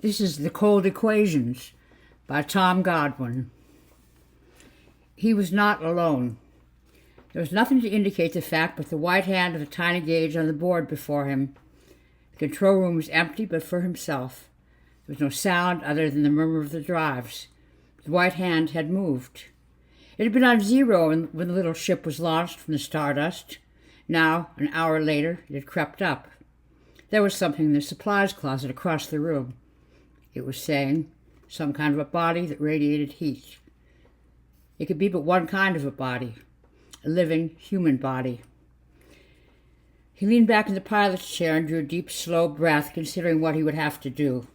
This is The Cold Equations by Godwin. He was not alone. There was nothing to indicate the fact but the white hand of the tiny gauge on the board before him. The control room was empty but for himself. There was no sound other than the murmur of the drives. The white hand had moved. It had been on zero when the little ship was launched from the stardust. Now, an hour later, it had crept up. There was something in the supplies closet across the room. It was saying, some kind of a body that radiated heat. It could be but one kind of a body, a living human body. He leaned back in the pilot's chair and drew a deep, slow breath, considering what he would have to do.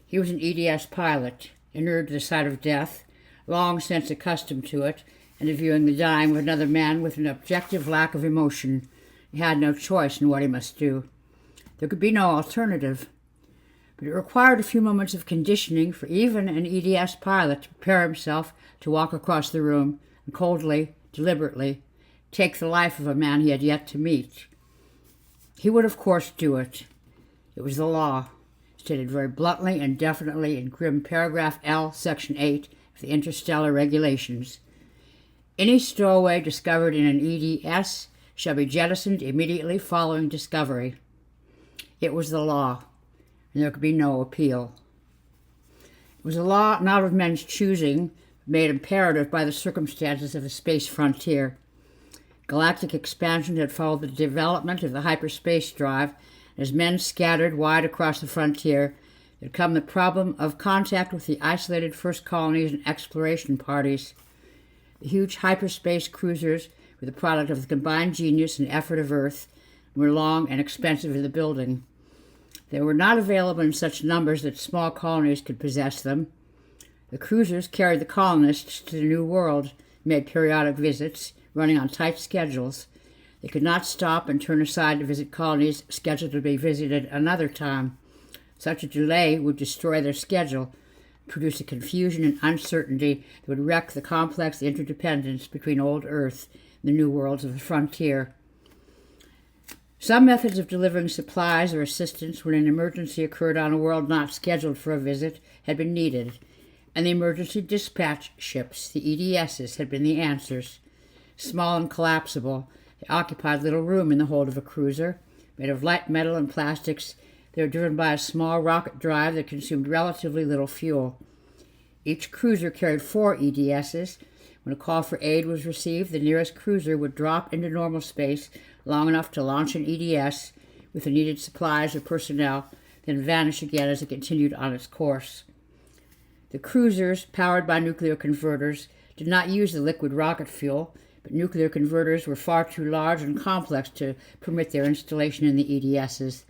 He was an EDS pilot, inured to the sight of death, long since accustomed to it, and to viewing the dying of another man with an objective lack of emotion. He had no choice in what he must do. There could be no alternative. But it required a few moments of conditioning for even an EDS pilot to prepare himself to walk across the room and coldly, deliberately, take the life of a man he had yet to meet. He would, of course, do it. It was the law, stated very bluntly and definitely in grim paragraph L, section 8 of the Interstellar Regulations. Any stowaway discovered in an EDS shall be jettisoned immediately following discovery. It was the law, and there could be no appeal. It was a law not of men's choosing, made imperative by the circumstances of the space frontier. Galactic expansion had followed the development of the hyperspace drive, and as men scattered wide across the frontier, there had come the problem of contact with the isolated first colonies and exploration parties. The huge hyperspace cruisers were the product of the combined genius and effort of Earth, and were long and expensive in the building. They were not available in such numbers that small colonies could possess them. The cruisers carried the colonists to the New World, made periodic visits, running on tight schedules. They could not stop and turn aside to visit colonies scheduled to be visited another time. Such a delay would destroy their schedule, produce a confusion and uncertainty that would wreck the complex interdependence between old Earth and the new worlds of the frontier. Some methods of delivering supplies or assistance when an emergency occurred on a world not scheduled for a visit had been needed, and the emergency dispatch ships, the EDSs, had been the answers. Small and collapsible, they occupied little room in the hold of a cruiser. Made of light metal and plastics, they were driven by a small rocket drive that consumed relatively little fuel. Each cruiser carried 4 EDSs. When a call for aid was received, the nearest cruiser would drop into normal space long enough to launch an EDS with the needed supplies or personnel, then vanish again as it continued on its course. The cruisers, powered by nuclear converters, did not use the liquid rocket fuel, but nuclear converters were far too large and complex to permit their installation in the EDSs.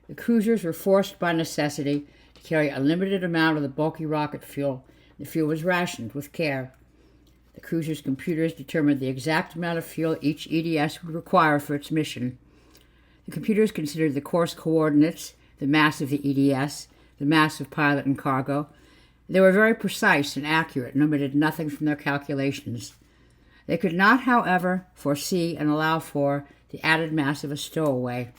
The cruisers were forced by necessity to carry a limited amount of the bulky rocket fuel. The fuel was rationed with care. The cruiser's computers determined the exact amount of fuel each EDS would require for its mission. The computers considered the course coordinates, the mass of the EDS, the mass of pilot and cargo. They were very precise and accurate and omitted nothing from their calculations. They could not, however, foresee and allow for the added mass of a stowaway.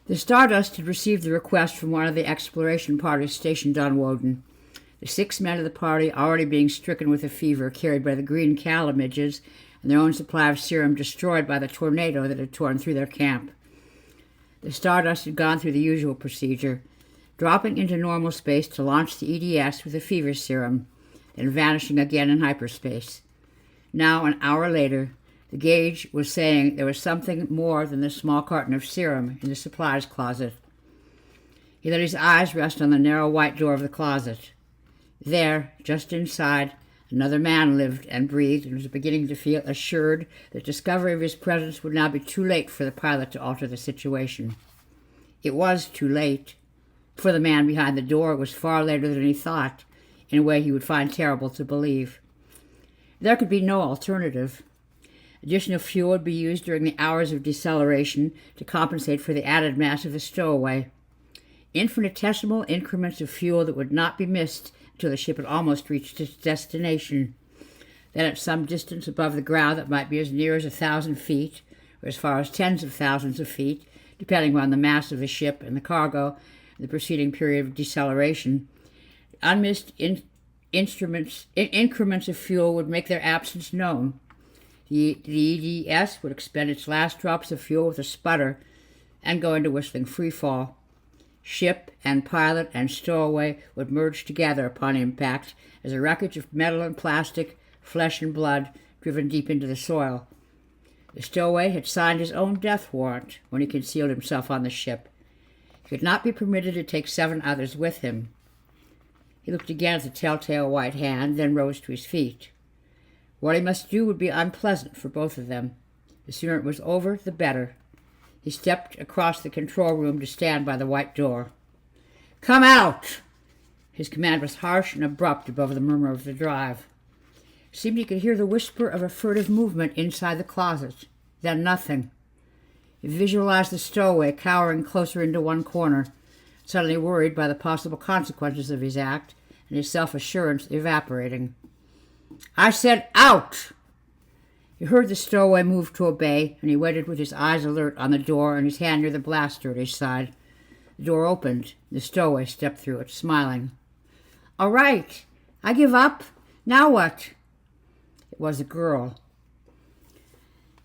The Stardust had received the request from one of the exploration parties stationed on Woden. The 6 men of the party, already being stricken with a fever carried by the green calla midges, and their own supply of serum destroyed by the tornado that had torn through their camp. The Stardust had gone through the usual procedure, dropping into normal space to launch the EDS with a fever serum, then vanishing again in hyperspace. Now, an hour later, the gauge was saying there was something more than the small carton of serum in the supplies closet. He let his eyes rest on the narrow white door of the closet. There, just inside, another man lived and breathed and was beginning to feel assured that discovery of his presence would now be too late for the pilot to alter the situation. It was too late. For the man behind the door, it was far later than he thought, in a way he would find terrible to believe. There could be no alternative. Additional fuel would be used during the hours of deceleration to compensate for the added mass of the stowaway. Infinitesimal increments of fuel that would not be missed until the ship had almost reached its destination. Then at some distance above the ground that might be as near as 1,000 feet, or as far as tens of thousands of feet, depending on the mass of the ship and the cargo, in the preceding period of deceleration. Unmissed increments of fuel would make their absence known. The EDS would expend its last drops of fuel with a sputter and go into whistling freefall. Ship and pilot and stowaway would merge together upon impact as a wreckage of metal and plastic, flesh and blood, driven deep into the soil. The stowaway had signed his own death warrant when he concealed himself on the ship. He could not be permitted to take 7 others with him. He looked again at the telltale white hand, then rose to his feet. What he must do would be unpleasant for both of them. The sooner it was over, the better. He stepped across the control room to stand by the white door. "Come out!" His command was harsh and abrupt above the murmur of the drive. It seemed he could hear the whisper of a furtive movement inside the closet. Then nothing. He visualized the stowaway cowering closer into one corner, suddenly worried by the possible consequences of his act, and his self-assurance evaporating. "I said out!" He heard the stowaway move to obey, and he waited with his eyes alert on the door and his hand near the blaster at his side. The door opened. The stowaway stepped through it, smiling. "All right. I give up. Now what?" It was a girl.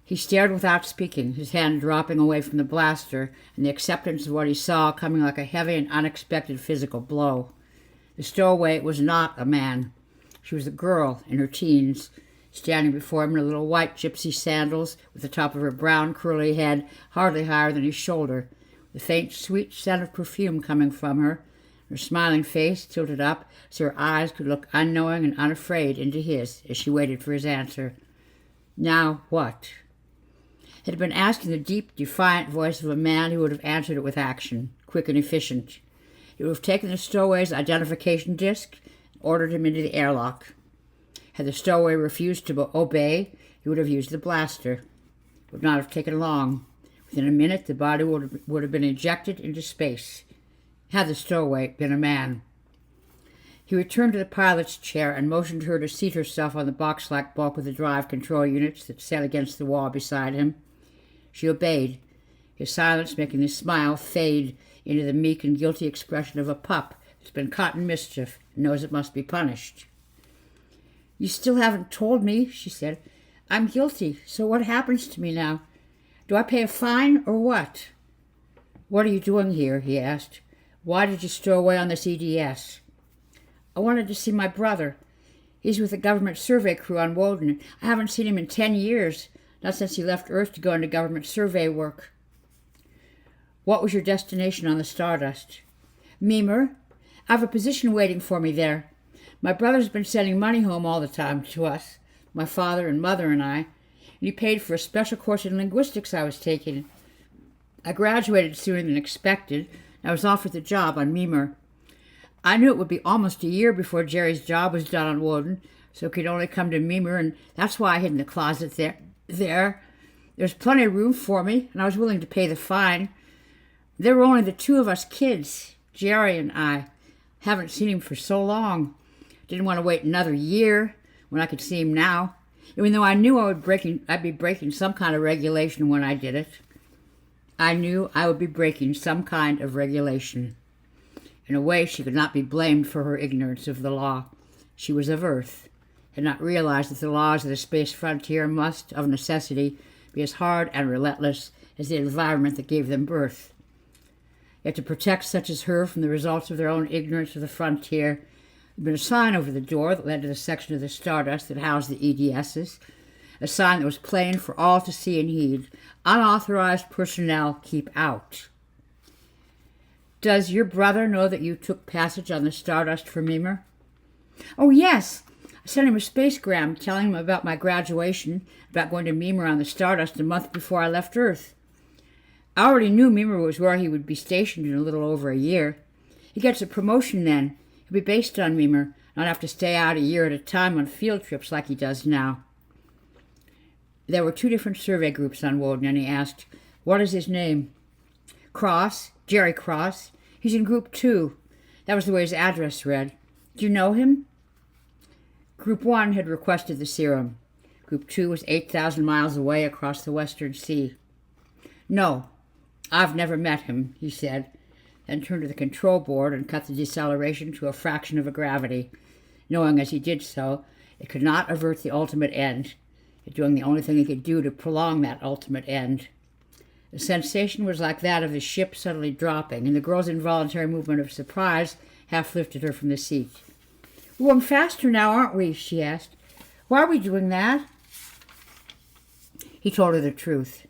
He stared without speaking, his hand dropping away from the blaster, and the acceptance of what he saw coming like a heavy and unexpected physical blow. The stowaway was not a man. She was a girl in her teens, standing before him in her little white gypsy sandals, with the top of her brown curly head hardly higher than his shoulder, the faint sweet scent of perfume coming from her, her smiling face tilted up so her eyes could look unknowing and unafraid into his as she waited for his answer. Now what? It had been asked in the deep, defiant voice of a man who would have answered it with action, quick and efficient. He would have taken the stowaway's identification disc and ordered him into the airlock. Had the stowaway refused to obey, he would have used the blaster. It would not have taken long. Within a minute, the body would have been ejected into space. Had the stowaway been a man. He returned to the pilot's chair and motioned her to seat herself on the box-like bulk of the drive control units that sat against the wall beside him. She obeyed, his silence making the smile fade into the meek and guilty expression of a pup that's been caught in mischief and knows it must be punished. "You still haven't told me," she said. "I'm guilty, so what happens to me now? Do I pay a fine or what?" "What are you doing here?" he asked. "Why did you stow away on this EDS?" "I wanted to see my brother. He's with the government survey crew on Woden. I haven't seen him in 10 years, not since he left Earth to go into government survey work." "What was your destination on the Stardust?" "Mimer. I have a position waiting for me there. My brother's been sending money home all the time to us, my father and mother and I, and he paid for a special course in linguistics I was taking. I graduated sooner than expected, and I was offered the job on Mimer. I knew it would be almost a year before Jerry's job was done on Woden, so he could only come to Mimer, and that's why I hid in the closet there. There's plenty of room for me, and I was willing to pay the fine. There were only the 2 of us kids, Jerry and I. Haven't seen him for so long. Didn't want to wait another year when I could see him now, even though I knew I'd be breaking some kind of regulation when I did it. I knew I would be breaking some kind of regulation. In a way, she could not be blamed for her ignorance of the law. She was of Earth, had not realized that the laws of the space frontier must, of necessity, be as hard and relentless as the environment that gave them birth. Yet to protect such as her from the results of their own ignorance of the frontier, there had been a sign over the door that led to the section of the Stardust that housed the EDSs, a sign that was plain for all to see and heed. Unauthorized personnel keep out. "Does your brother know that you took passage on the Stardust for Mimer?" "Oh, yes. I sent him a spacegram telling him about my graduation, about going to Mimer on the Stardust a month before I left Earth. I already knew Mimer was where he would be stationed in a little over a year. He gets a promotion then. He'll be based on Mimer, not have to stay out a year at a time on field trips like he does now." There were 2 different survey groups on Woden, and he asked, "What is his name?" "Cross, Jerry Cross. He's in Group 2. That was the way his address read. Do you know him?" Group 1 had requested the serum. Group 2 was 8,000 miles away across the Western Sea. "No, I've never met him," he said. then turned to the control board and cut the deceleration to a fraction of a gravity, knowing as he did so it could not avert the ultimate end, yet doing the only thing he could do to prolong that ultimate end. The sensation was like that of the ship suddenly dropping, and the girl's involuntary movement of surprise half lifted her from the seat. "We're going faster now, aren't we?" she asked. "Why are we doing that?" He told her the truth.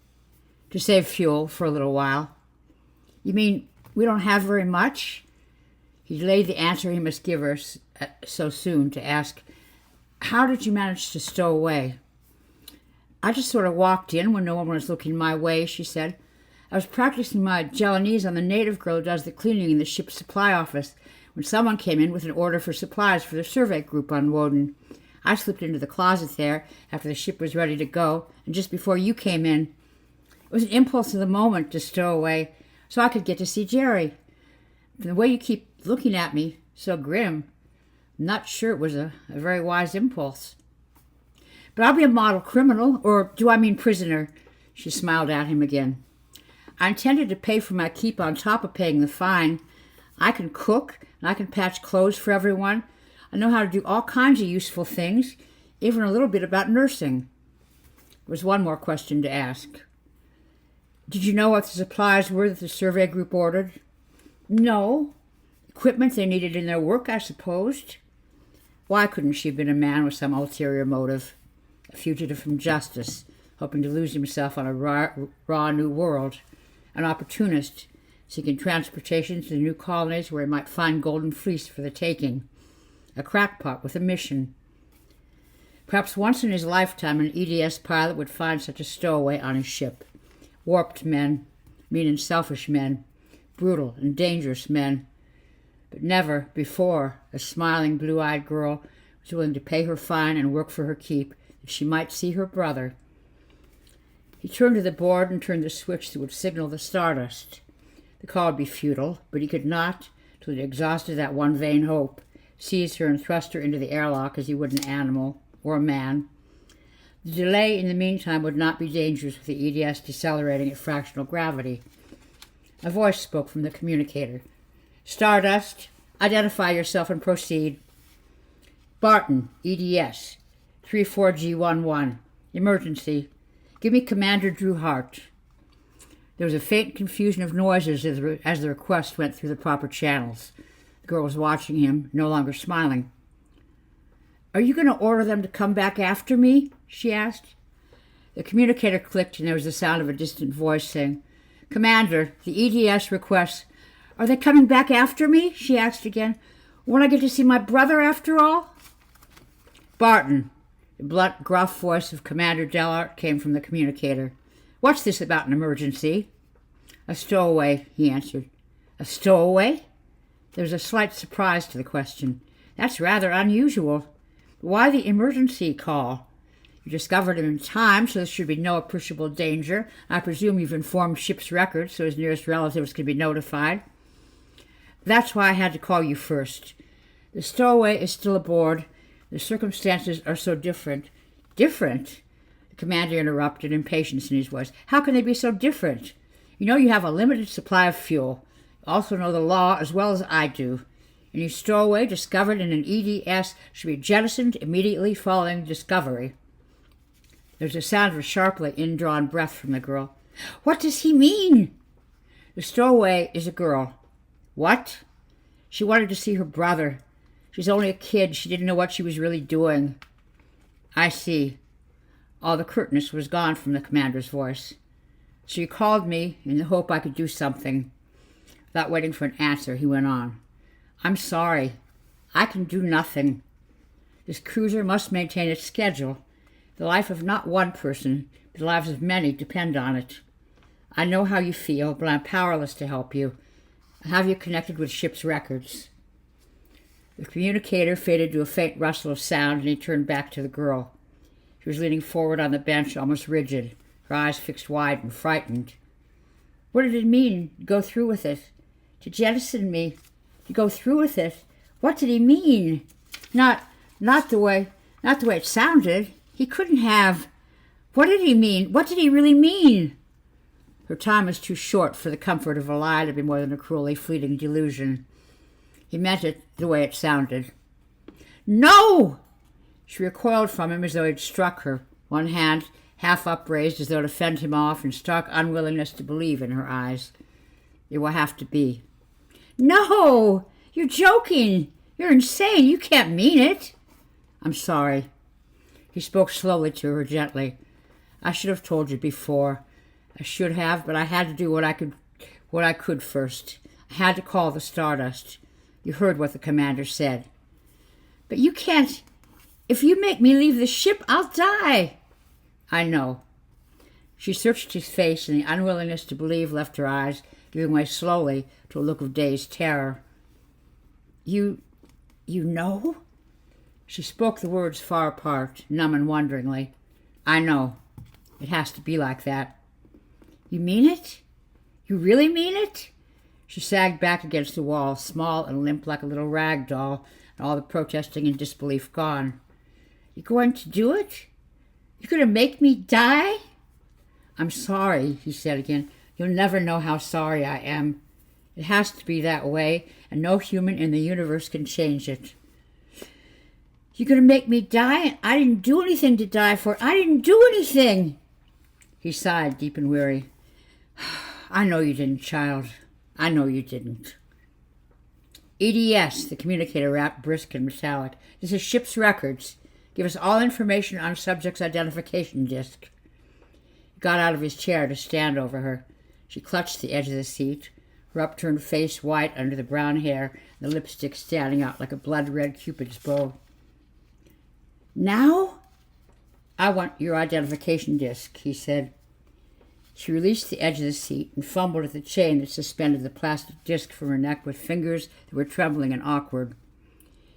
"To save fuel for a little while." "You mean we don't have very much?" He delayed the answer he must give her so soon to ask, "How did you manage to stow away?" "I just sort of walked in when no one was looking my way," she said. "I was practicing my Japanese on the native girl who does the cleaning in the ship's supply office when someone came in with an order for supplies for the survey group on Woden. I slipped into the closet there after the ship was ready to go, and just before you came in. It was an impulse of the moment to stow away so I could get to see Jerry. From the way you keep looking at me, so grim, I'm not sure it was a very wise impulse." "But I'll be a model criminal, or do I mean prisoner?" She smiled at him again. "I intended to pay for my keep on top of paying the fine. I can cook, and I can patch clothes for everyone. I know how to do all kinds of useful things, even a little bit about nursing." There was one more question to ask. "Did you know what the supplies were that the survey group ordered?" "No. Equipment they needed in their work, I supposed." Why couldn't she have been a man with some ulterior motive? A fugitive from justice, hoping to lose himself on a raw new world. An opportunist, seeking transportation to the new colonies where he might find golden fleece for the taking. A crackpot with a mission. Perhaps once in his lifetime an EDS pilot would find such a stowaway on his ship. Warped men, mean and selfish men, brutal and dangerous men. But never before a smiling blue-eyed girl was willing to pay her fine and work for her keep, that she might see her brother. He turned to the board and turned the switch that would signal the Stardust. The call would be futile, but he could not, till he had exhausted that one vain hope, seize her and thrust her into the airlock as he would an animal or a man. The delay in the meantime would not be dangerous with the EDS decelerating at fractional gravity. A voice spoke from the communicator. "Stardust, identify yourself and proceed." "Barton, EDS, 34G11. Emergency. Give me Commander Drew Hart." There was a faint confusion of noises as the request went through the proper channels. The girl was watching him, no longer smiling. "Are you going to order them to come back after me?" she asked. The communicator clicked and there was the sound of a distant voice saying, "Commander, the EDS requests." "Are they coming back after me?" she asked again. "Won't I get to see my brother after all?" "Barton," the blunt, gruff voice of Commander Dellart came from the communicator. "What's this about an emergency?" "A stowaway," he answered. "A stowaway?" There was a slight surprise to the question. "That's rather unusual. Why the emergency call? You discovered him in time, so there should be no appreciable danger. I presume you've informed ship's records so his nearest relatives can be notified." "That's why I had to call you first. The stowaway is still aboard. The circumstances are so different." "Different?" The commander interrupted, impatience in his voice. "How can they be so different? You know you have a limited supply of fuel. You also know the law as well as I do. Any stowaway discovered in an EDS should be jettisoned immediately following discovery." There was a sound of a sharply indrawn breath from the girl. "What does he mean?" "The stowaway is a girl." "What?" "She wanted to see her brother. She's only a kid. She didn't know what she was really doing." "I see." All the curtness was gone from the commander's voice. "So you called me in the hope I could do something." Without waiting for an answer, he went on. "I'm sorry. I can do nothing. This cruiser must maintain its schedule. The life of not one person, but the lives of many depend on it. I know how you feel, but I'm powerless to help you. I have you connected with ship's records." The communicator faded to a faint rustle of sound, and he turned back to the girl. She was leaning forward on the bench, almost rigid, her eyes fixed wide and frightened. "What did it mean, to go through with it? To jettison me? To go through with it? What did he mean? Not the way it sounded. He couldn't have. What did he mean? What did he really mean?" Her time was too short for the comfort of a lie to be more than a cruelly fleeting delusion. He meant it the way it sounded. "No!" She recoiled from him as though he'd struck her, one hand half upraised as though to fend him off, in stark unwillingness to believe in her eyes. "It will have to be." "No! You're joking! You're insane! You can't mean it!" "I'm sorry." He spoke slowly to her, gently. "I should have told you before. I should have, but I had to do what I could first. I had to call the Stardust. You heard what the commander said." "But you can't. If you make me leave the ship, I'll die." "I know." She searched his face, and the unwillingness to believe left her eyes, giving way slowly to a look of dazed terror. You know?" She spoke the words far apart, numb and wonderingly. "I know. It has to be like that." "You mean it? You really mean it?" She sagged back against the wall, small and limp like a little rag doll, and all the protesting and disbelief gone. "You're going to do it? You're going to make me die?" "I'm sorry," he said again. "You'll never know how sorry I am. It has to be that way, and no human in the universe can change it." "You're going to make me die? And I didn't do anything to die for. I didn't do anything." He sighed, deep and weary. "I know you didn't, child. I know you didn't." "EDS," the communicator rapped, brisk and metallic. "This is ship's records. Give us all information on subject's identification disc." He got out of his chair to stand over her. She clutched the edge of the seat, her upturned face white under the brown hair, and the lipstick standing out like a blood-red Cupid's bow. "Now?" "I want your identification disc," he said. She released the edge of the seat and fumbled at the chain that suspended the plastic disc from her neck with fingers that were trembling and awkward.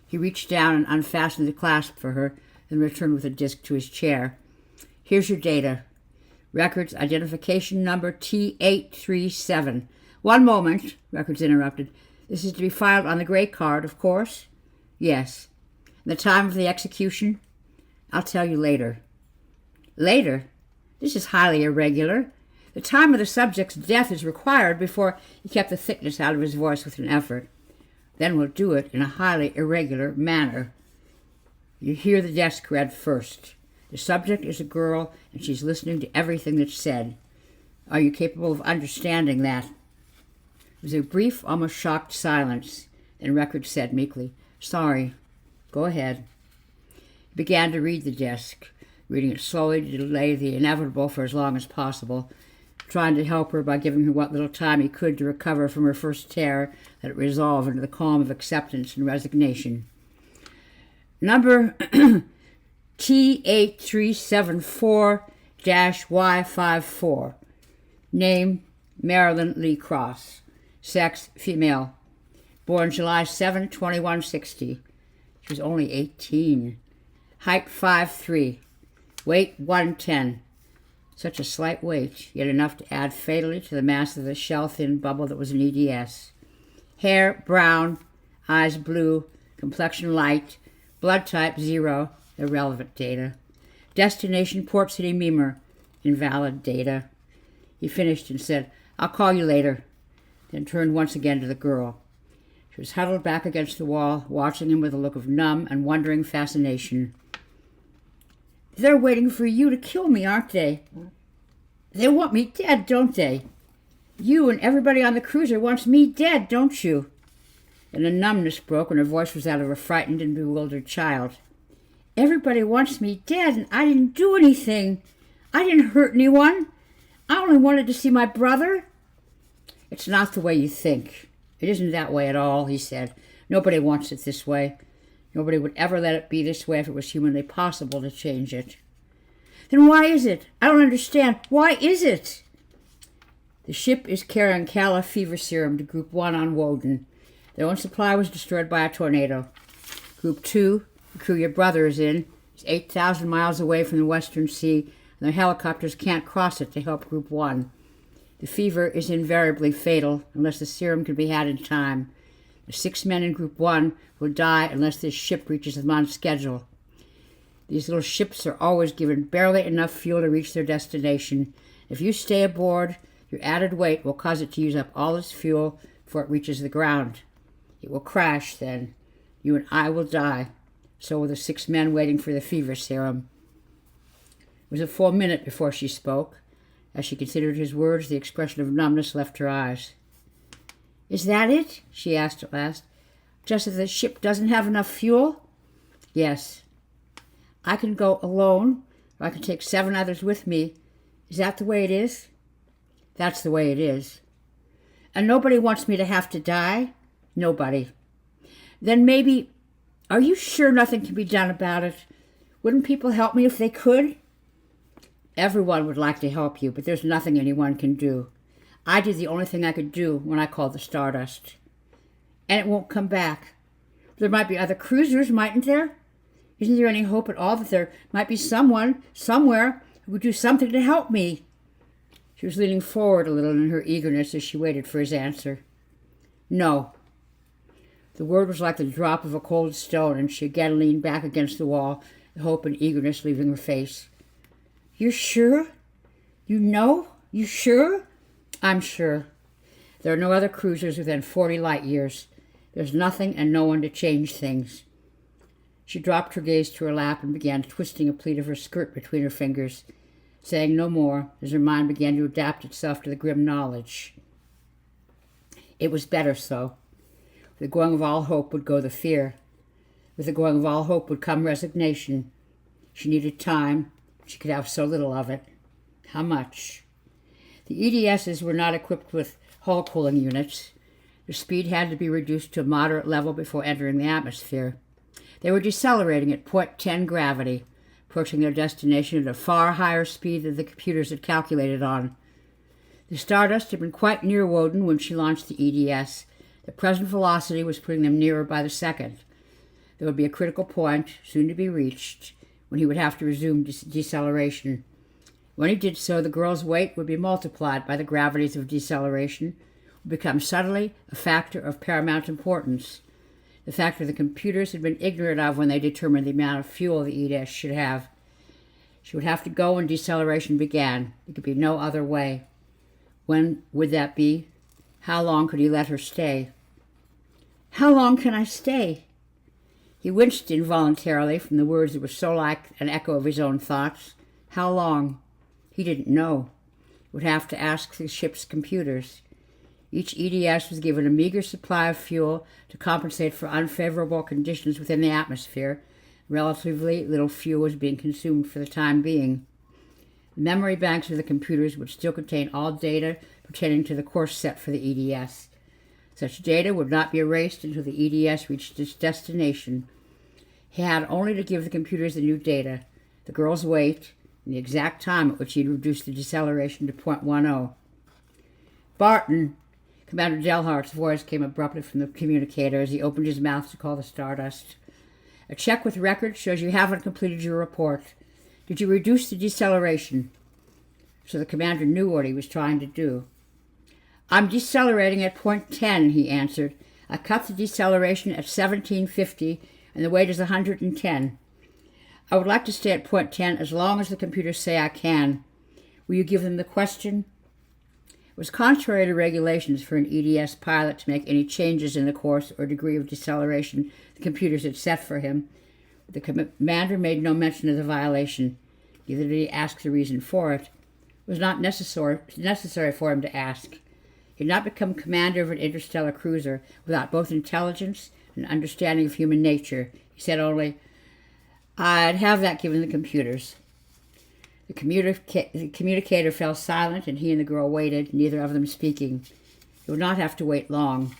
He reached down and unfastened the clasp for her, then returned with the disc to his chair. "Here's your data. Records identification number T837. "One moment," Records interrupted. "This is to be filed on the gray card, of course?" "Yes." "And the time of the execution?" "I'll tell you later." "Later? This is highly irregular. The time of the subject's death is required before—" He kept the thickness out of his voice with an effort. "Then we'll do it in a highly irregular manner. You hear the desk read first. The subject is a girl, and she's listening to everything that's said. Are you capable of understanding that?" There was a brief, almost shocked silence. Then Records said meekly, "Sorry. Go ahead." He began to read the desk, reading it slowly to delay the inevitable for as long as possible, trying to help her by giving her what little time he could to recover from her first terror, let it resolve into the calm of acceptance and resignation. "Number T8374-Y54. Name, Marilyn Lee Cross. Sex, female. Born July 7, 2160. She was only 18. Height 5'3". Weight 110. Such a slight weight, yet enough to add fatally to the mass of the shell-thin bubble that was an EDS. Hair brown, eyes blue, complexion light, blood type 0, irrelevant data. Destination Port City Memer, invalid data. He finished and said, "I'll call you later," then turned once again to the girl. She was huddled back against the wall, watching him with a look of numb and wondering fascination. "They're waiting for you to kill me, aren't they? They want me dead, don't they? You and everybody on the cruiser wants me dead, don't you?" Then a numbness broke when her voice was that of a frightened and bewildered child. "Everybody wants me dead, and I didn't do anything. I didn't hurt anyone. I only wanted to see my brother." "It's not the way you think. It isn't that way at all," he said. "Nobody wants it this way. Nobody would ever let it be this way if it was humanly possible to change it." "Then why is it? I don't understand. Why is it?" "The ship is carrying Calla fever serum to Group 1 on Woden. Their own supply was destroyed by a tornado. Group 2, the crew your brother is in, is 8,000 miles away from the Western Sea, and their helicopters can't cross it to help Group 1. The fever is invariably fatal unless the serum can be had in time. The 6 men in Group 1 will die unless this ship reaches them on schedule. These little ships are always given barely enough fuel to reach their destination. If you stay aboard, Your added weight will cause it to use up all its fuel before it reaches the ground. It will crash then. You and I will die. So will the 6 men waiting for the fever serum. It was a full minute before she spoke. As she considered his words, the expression of numbness left her eyes. "Is that it?" she asked at last. "Just that the ship doesn't have enough fuel?" "Yes." "I can go alone, or I can take 7 others with me. Is that the way it is?" "That's the way it is." "And nobody wants me to have to die?" "Nobody." "Then maybe... Are you sure nothing can be done about it? Wouldn't people help me if they could?" "Everyone would like to help you, but there's nothing anyone can do. I did the only thing I could do when I called the Stardust. And it won't come back. There might be other cruisers, mightn't there? Isn't there any hope at all that there might be someone, somewhere, who would do something to help me?" She was leaning forward a little in her eagerness as she waited for his answer. "No." The word was like the drop of a cold stone, and she again leaned back against the wall, the hope and eagerness leaving her face. "You're sure? You know? You sure?" "I'm sure. There are no other cruisers within 40 light years. There's nothing and no one to change things." She dropped her gaze to her lap and began twisting a pleat of her skirt between her fingers, saying no more as her mind began to adapt itself to the grim knowledge. It was better so. With the going of all hope would go the fear. With the going of all hope would come resignation. She needed time. She could have so little of it. How much? The EDSs were not equipped with hull cooling units. Their speed had to be reduced to a moderate level before entering the atmosphere. They were decelerating at point 10 gravity, approaching their destination at a far higher speed than the computers had calculated on. The Stardust had been quite near Woden when she launched the EDS. The present velocity was putting them nearer by the second. There would be a critical point, soon to be reached, when he would have to resume deceleration. When he did so, the girl's weight would be multiplied by the gravities of deceleration, would become suddenly a factor of paramount importance, the factor the computers had been ignorant of when they determined the amount of fuel the EDS should have. She would have to go when deceleration began. There could be no other way. When would that be? How long could he let her stay? "How long can I stay?" He winced involuntarily from the words that were so like an echo of his own thoughts. How long? He didn't know. He would have to ask the ship's computers. Each EDS was given a meager supply of fuel to compensate for unfavorable conditions within the atmosphere. Relatively little fuel was being consumed for the time being. The memory banks of the computers would still contain all data pertaining to the course set for the EDS. Such data would not be erased until the EDS reached its destination. He had only to give the computers the new data, the girl's weight, and the exact time at which he had reduced the deceleration to .10. "Barton!" Commander Delhart's voice came abruptly from the communicator as he opened his mouth to call the Stardust. "A check with records shows you haven't completed your report. Did you reduce the deceleration?" So the commander knew what he was trying to do. "I'm decelerating at point 10, he answered. "I cut the deceleration at 1750, and the weight is 110. I would like to stay at point 10 as long as the computers say I can. Will you give them the question?" It was contrary to regulations for an EDS pilot to make any changes in the course or degree of deceleration the computers had set for him. But the commander made no mention of the violation. Neither did he ask the reason for it. It was not necessary for him to ask. He had not become commander of an interstellar cruiser without both intelligence and understanding of human nature. He said only, "I'd have that given the computers." The communicator fell silent, and he and the girl waited, neither of them speaking. They would not have to wait long.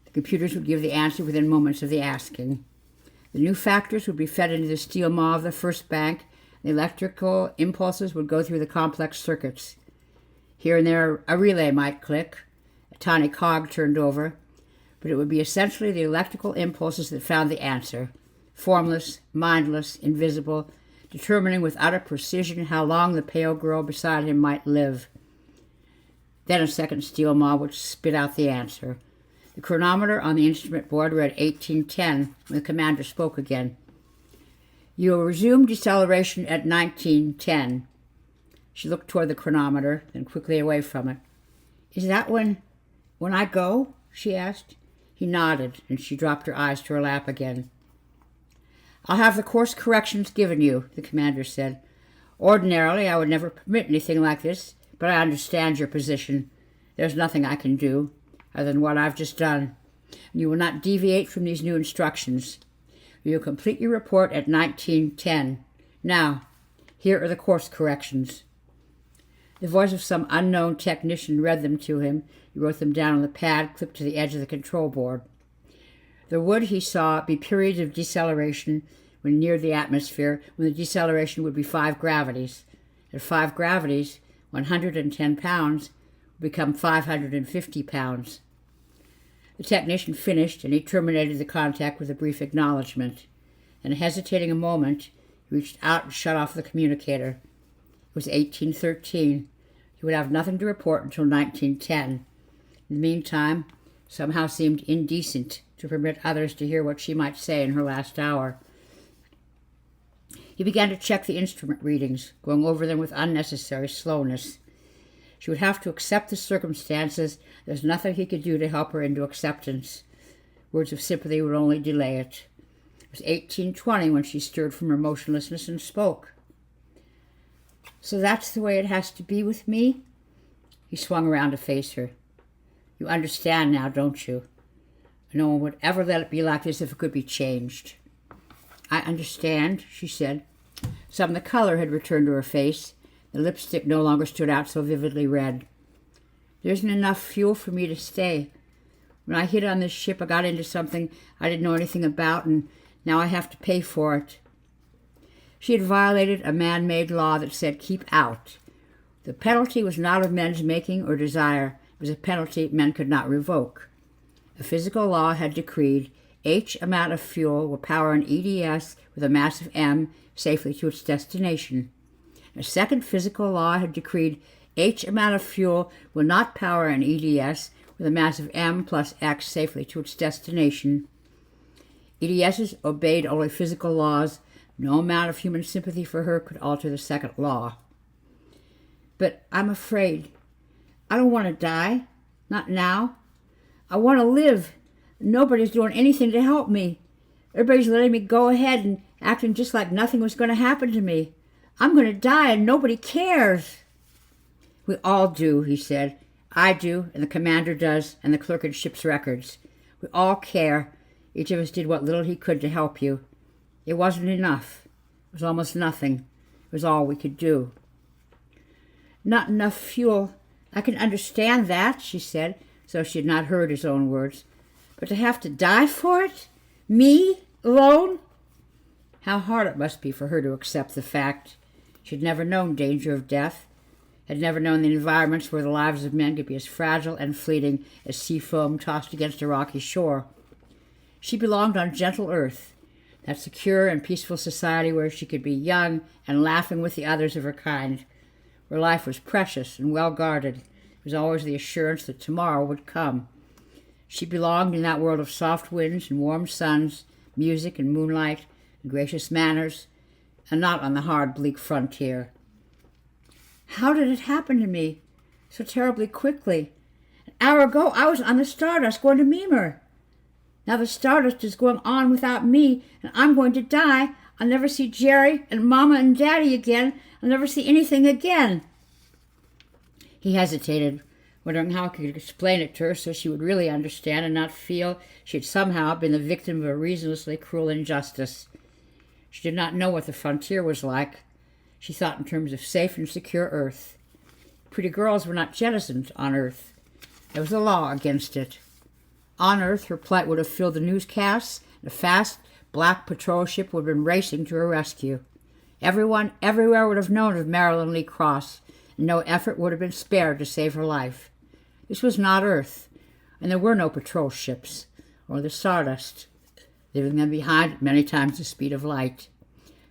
The computers would give the answer within moments of the asking. The new factors would be fed into the steel maw of the first bank, and the electrical impulses would go through the complex circuits. Here and there a relay might click, a tiny cog turned over, but it would be essentially the electrical impulses that found the answer, formless, mindless, invisible, determining with utter precision how long the pale girl beside him might live. Then a second steel maw would spit out the answer. The chronometer on the instrument board read 1810 when the commander spoke again. "You will resume deceleration at 1910. She looked toward the chronometer, then quickly away from it. Is that when I go? She asked. He nodded, and she dropped her eyes to her lap again. I'll have the course corrections given you, the commander said. Ordinarily, I would never permit anything like this, but I understand your position. There's nothing I can do, other than what I've just done. You will not deviate from these new instructions. You will complete your report at 1910. Now, here are the course corrections. The voice of some unknown technician read them to him. He wrote them down on the pad clipped to the edge of the control board. There would, he saw, be periods of deceleration when near the atmosphere, when the deceleration would be 5 gravities. At 5 gravities, 110 pounds would become 550 pounds. The technician finished, and he terminated the contact with a brief acknowledgement. And hesitating a moment, he reached out and shut off the communicator. It was 1813. He would have nothing to report until 1910. In the meantime, somehow seemed indecent to permit others to hear what she might say in her last hour. He began to check the instrument readings, going over them with unnecessary slowness. She would have to accept the circumstances. There's nothing he could do to help her into acceptance. Words of sympathy would only delay it. It was 1820 when she stirred from her motionlessness and spoke. So that's the way it has to be with me? He swung around to face her. You understand now, don't you? No one would ever let it be like this if it could be changed. I understand, she said. Some of the color had returned to her face. The lipstick no longer stood out so vividly red. There isn't enough fuel for me to stay. When I hit on this ship, I got into something I didn't know anything about, and now I have to pay for it. She had violated a man-made law that said keep out. The penalty was not of men's making or desire. It was a penalty men could not revoke. A physical law had decreed H amount of fuel will power an EDS with a mass of M safely to its destination. A second physical law had decreed H amount of fuel will not power an EDS with a mass of M plus X safely to its destination. EDSs obeyed only physical laws. No amount of human sympathy for her could alter the second law. But I'm afraid. I don't want to die. Not now. I want to live. Nobody's doing anything to help me. Everybody's letting me go ahead and acting just like nothing was going to happen to me. I'm going to die and nobody cares. We all do, he said. I do, and the commander does, and the clerk in ship's records. We all care. Each of us did what little he could to help you. It wasn't enough. It was almost nothing. It was all we could do. Not enough fuel. I can understand that, she said, so she had not heard his own words. But to have to die for it? Me? Alone? How hard it must be for her to accept the fact. She had never known danger of death, had never known the environments where the lives of men could be as fragile and fleeting as sea foam tossed against a rocky shore. She belonged on gentle earth, that secure and peaceful society where she could be young and laughing with the others of her kind, where life was precious and well guarded. There was always the assurance that tomorrow would come. She belonged in that world of soft winds and warm suns, music and moonlight, and gracious manners, and not on the hard, bleak frontier. How did it happen to me so terribly quickly? An hour ago, I was on the Stardust going to Mimer. Now the Stardust is going on without me, and I'm going to die. I'll never see Jerry and Mama and Daddy again. I'll never see anything again. He hesitated, wondering how he could explain it to her so she would really understand and not feel she had somehow been the victim of a reasonlessly cruel injustice. She did not know what the frontier was like. She thought in terms of safe and secure Earth. Pretty girls were not jettisoned on Earth. There was a law against it. On Earth, her plight would have filled the newscasts, and a fast, black patrol ship would have been racing to her rescue. Everyone, everywhere would have known of Marilyn Lee Cross, and no effort would have been spared to save her life. This was not Earth, and there were no patrol ships, or the Stardust, leaving them behind at many times the speed of light.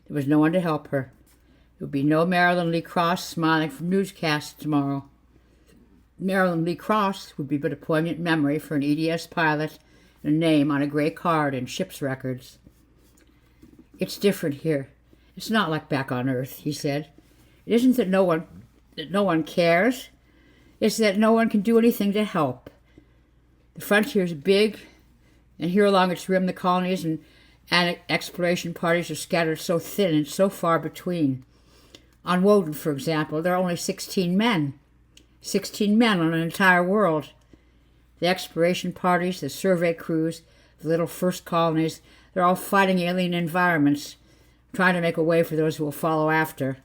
There was no one to help her. There would be no Marilyn Lee Cross smiling from newscasts tomorrow. Marilyn Lee Cross would be but a poignant memory for an EDS pilot and a name on a gray card in ship's records. It's different here. It's not like back on Earth, he said. It isn't that no one cares. is that no one can do anything to help. The frontier is big, and here along its rim the colonies and exploration parties are scattered so thin and so far between. On Woden, for example, there are only 16 men. 16 men on an entire world. The exploration parties, the survey crews, the little first colonies, they're all fighting alien environments, trying to make a way for those who will follow after.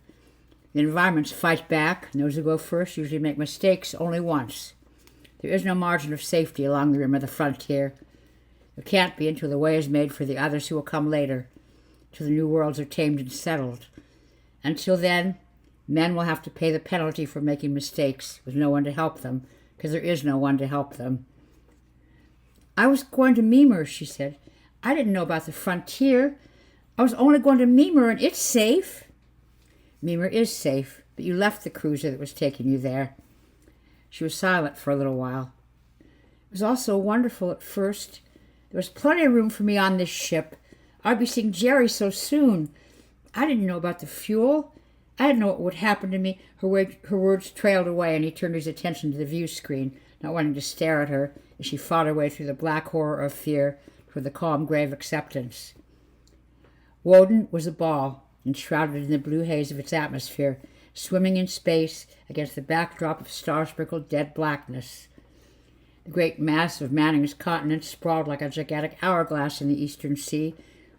The environments fight back, and those who go first usually make mistakes only once. There is no margin of safety along the rim of the frontier. There can't be until the way is made for the others who will come later, till the new worlds are tamed and settled. Until then, men will have to pay the penalty for making mistakes with no one to help them, because there is no one to help them. I was going to Mimer, she said. I didn't know about the frontier. I was only going to Mimer, and it's safe. Mimer is safe, but you left the cruiser that was taking you there. She was silent for a little while. It was all so wonderful at first. There was plenty of room for me on this ship. I'd be seeing Jerry so soon. I didn't know about the fuel. I didn't know what would happen to me. Her words trailed away, and he turned his attention to the view screen, not wanting to stare at her as she fought her way through the black horror of fear toward the calm grave acceptance. Woden was a ball, enshrouded in the blue haze of its atmosphere, swimming in space against the backdrop of star-sprinkled dead blackness. The great mass of Manning's continent sprawled like a gigantic hourglass in the eastern sea,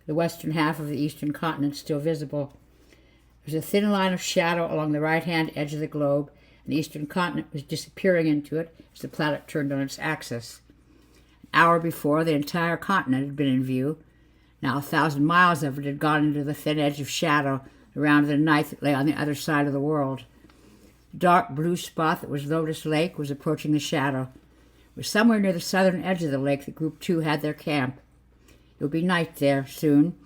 the western half of the eastern continent still visible. There was a thin line of shadow along the right-hand edge of the globe, and the eastern continent was disappearing into it as the planet turned on its axis. An hour before, the entire continent had been in view. Now 1,000 miles of it had gone into the thin edge of shadow around the night that lay on the other side of the world. The dark blue spot that was Lotus Lake was approaching the shadow. It was somewhere near the southern edge of the lake that Group 2 had their camp. It would be night there soon.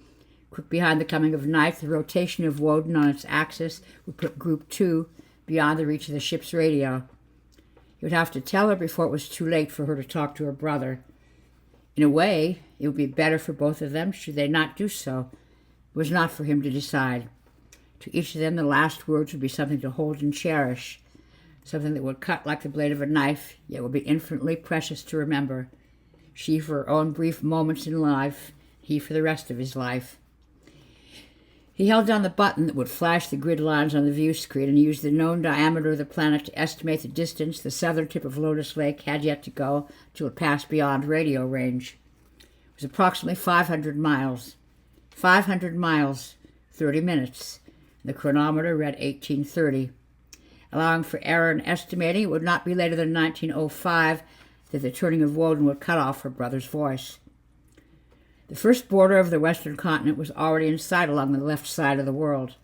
Quick behind the coming of night, the rotation of Woden on its axis would put Group 2 beyond the reach of the ship's radio. He would have to tell her before it was too late for her to talk to her brother. In a way, it would be better for both of them should they not do so. It was not for him to decide. To each of them, the last words would be something to hold and cherish, something that would cut like the blade of a knife, yet would be infinitely precious to remember. She for her own brief moments in life, he for the rest of his life. He held down the button that would flash the grid lines on the view screen and used the known diameter of the planet to estimate the distance the southern tip of Lotus Lake had yet to go till it passed beyond radio range. It was approximately 500 miles. 500 miles, 30 minutes. The chronometer read 1830. Allowing for error in estimating, it would not be later than 1905 that the turning of Woden would cut off her brother's voice. The first border of the western continent was already in sight along the left side of the world.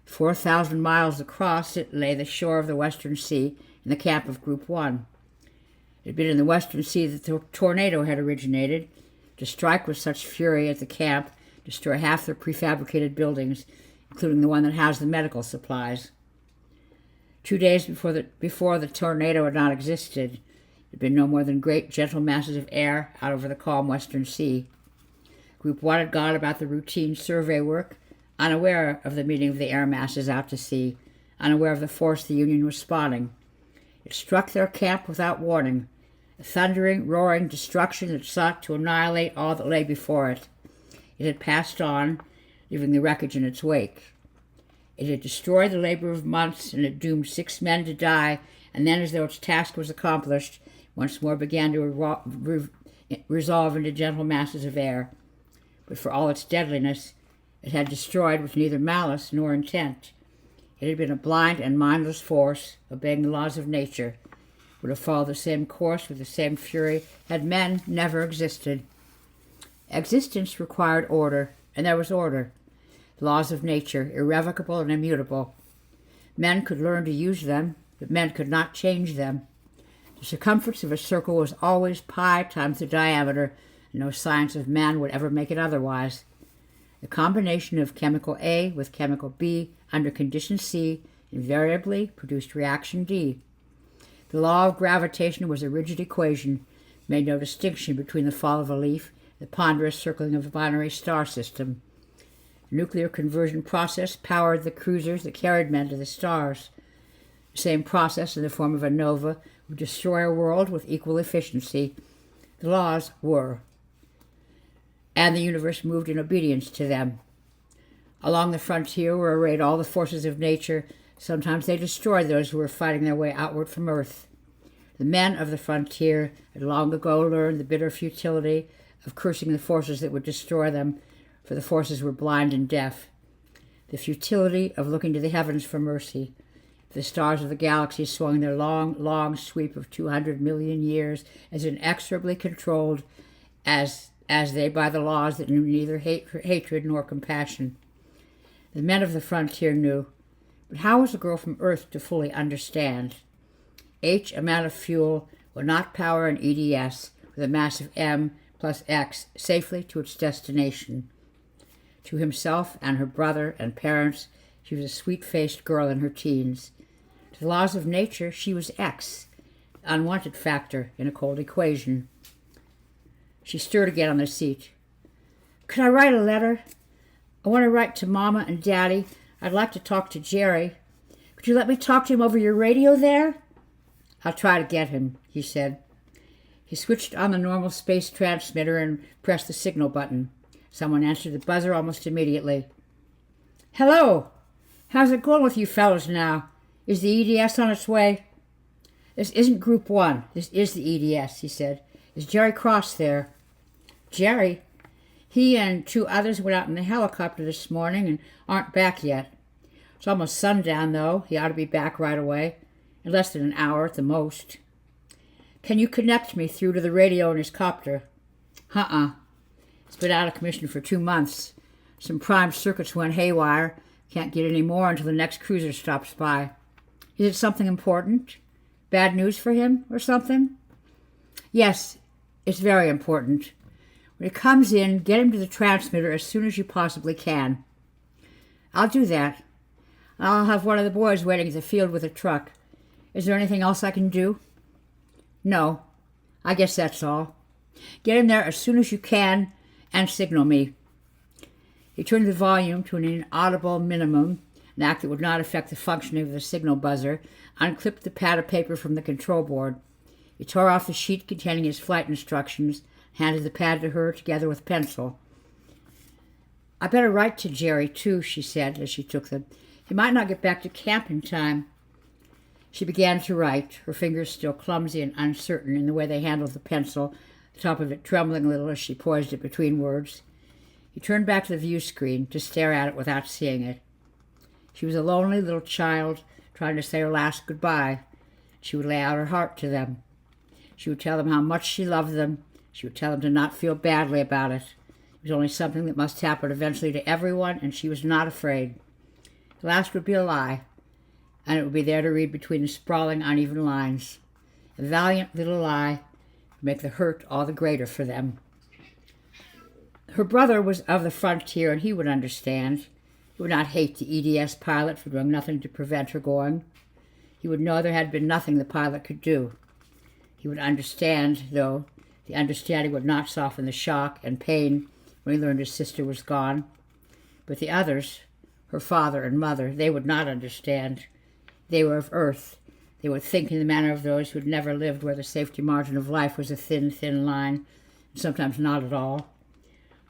4,000 miles across it lay the shore of the Western Sea and the camp of Group 1. It had been in the Western Sea that the tornado had originated, to strike with such fury at the camp, destroy half their prefabricated buildings, including the one that housed the medical supplies. 2 days before the tornado had not existed. There had been no more than great gentle masses of air out over the calm Western Sea. Group 1 had gone about the routine survey work, unaware of the meeting of the air masses out to sea, unaware of the force the Union was spawning. It struck their camp without warning, a thundering, roaring destruction that sought to annihilate all that lay before it. It had passed on, leaving the wreckage in its wake. It had destroyed the labor of months and had doomed 6 men to die, and then, as though its task was accomplished, once more began to resolve into gentle masses of air. But for all its deadliness, it had destroyed with neither malice nor intent. It had been a blind and mindless force, obeying the laws of nature. It would have followed the same course with the same fury had men never existed. Existence required order, and there was order. The laws of nature, irrevocable and immutable. Men could learn to use them, but men could not change them. The circumference of a circle was always pi times the diameter, and no science of man would ever make it otherwise. The combination of chemical A with chemical B under condition C invariably produced reaction D. The law of gravitation was a rigid equation, made no distinction between the fall of a leaf, the ponderous circling of a binary star system. The nuclear conversion process powered the cruisers that carried men to the stars. The same process in the form of a nova would destroy a world with equal efficiency. The laws were, and the universe moved in obedience to them. Along the frontier were arrayed all the forces of nature. Sometimes they destroyed those who were fighting their way outward from Earth. The men of the frontier had long ago learned the bitter futility of cursing the forces that would destroy them, for the forces were blind and deaf. The futility of looking to the heavens for mercy. The stars of the galaxy swung their long, long sweep of 200 million years as inexorably controlled as they by the laws that knew neither hatred nor compassion. The men of the frontier knew, but how was a girl from Earth to fully understand? H amount of fuel will not power an EDS with a mass of M plus X safely to its destination. To himself and her brother and parents, she was a sweet-faced girl in her teens. To the laws of nature, she was X, the unwanted factor in a cold equation. She stirred again on the seat. Could I write a letter? I want to write to Mama and Daddy. I'd like to talk to Jerry. Could you let me talk to him over your radio there? I'll try to get him, he said. He switched on the normal space transmitter and pressed the signal button. Someone answered the buzzer almost immediately. Hello. How's it going with you fellows now? Is the EDS on its way? This isn't Group 1. This is the EDS, he said. Is Jerry Cross there? Jerry? He and 2 others went out in the helicopter this morning and aren't back yet. It's almost sundown, though. He ought to be back right away. In less than an hour at the most. Can you connect me through to the radio in his copter? It's been out of commission for 2 months. Some primed circuits went haywire. Can't get any more until the next cruiser stops by. Is it something important? Bad news for him or something? Yes, it's very important. When he comes in, get him to the transmitter as soon as you possibly can. I'll do that. I'll have one of the boys waiting at the field with a truck. Is there anything else I can do? No. I guess that's all. Get him there as soon as you can and signal me. He turned the volume to an inaudible minimum, an act that would not affect the functioning of the signal buzzer, unclipped the pad of paper from the control board. He tore off the sheet containing his flight instructions, handed the pad to her together with pencil. I better write to Jerry, too, she said as she took them. He might not get back to camp in time. She began to write, her fingers still clumsy and uncertain in the way they handled the pencil, the top of it trembling a little as she poised it between words. He turned back to the view screen to stare at it without seeing it. She was a lonely little child trying to say her last goodbye. She would lay out her heart to them. She would tell them how much she loved them. She would tell them to not feel badly about it. It was only something that must happen eventually to everyone, and she was not afraid. The last would be a lie, and it would be there to read between the sprawling, uneven lines. A valiant little lie would make the hurt all the greater for them. Her brother was of the frontier, and he would understand. He would not hate the EDS pilot for doing nothing to prevent her going. He would know there had been nothing the pilot could do. He would understand, though. The understanding would not soften the shock and pain when he learned his sister was gone. But the others, her father and mother, they would not understand. They were of Earth. They would think in the manner of those who had never lived where the safety margin of life was a thin, thin line, and sometimes not at all.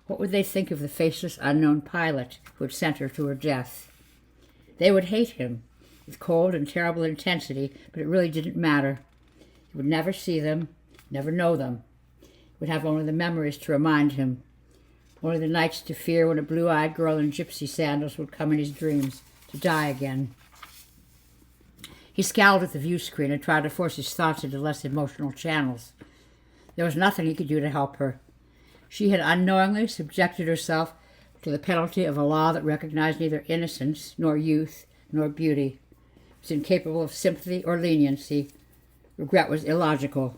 What would they think of the faceless, unknown pilot who had sent her to her death? They would hate him with cold and terrible intensity, but it really didn't matter. He would never see them, never know them. He would have only the memories to remind him, only the nights to fear when a blue-eyed girl in gypsy sandals would come in his dreams to die again. He scowled at the view screen and tried to force his thoughts into less emotional channels. There was nothing he could do to help her. She had unknowingly subjected herself to the penalty of a law that recognized neither innocence, nor youth, nor beauty. It was incapable of sympathy or leniency. Regret was illogical,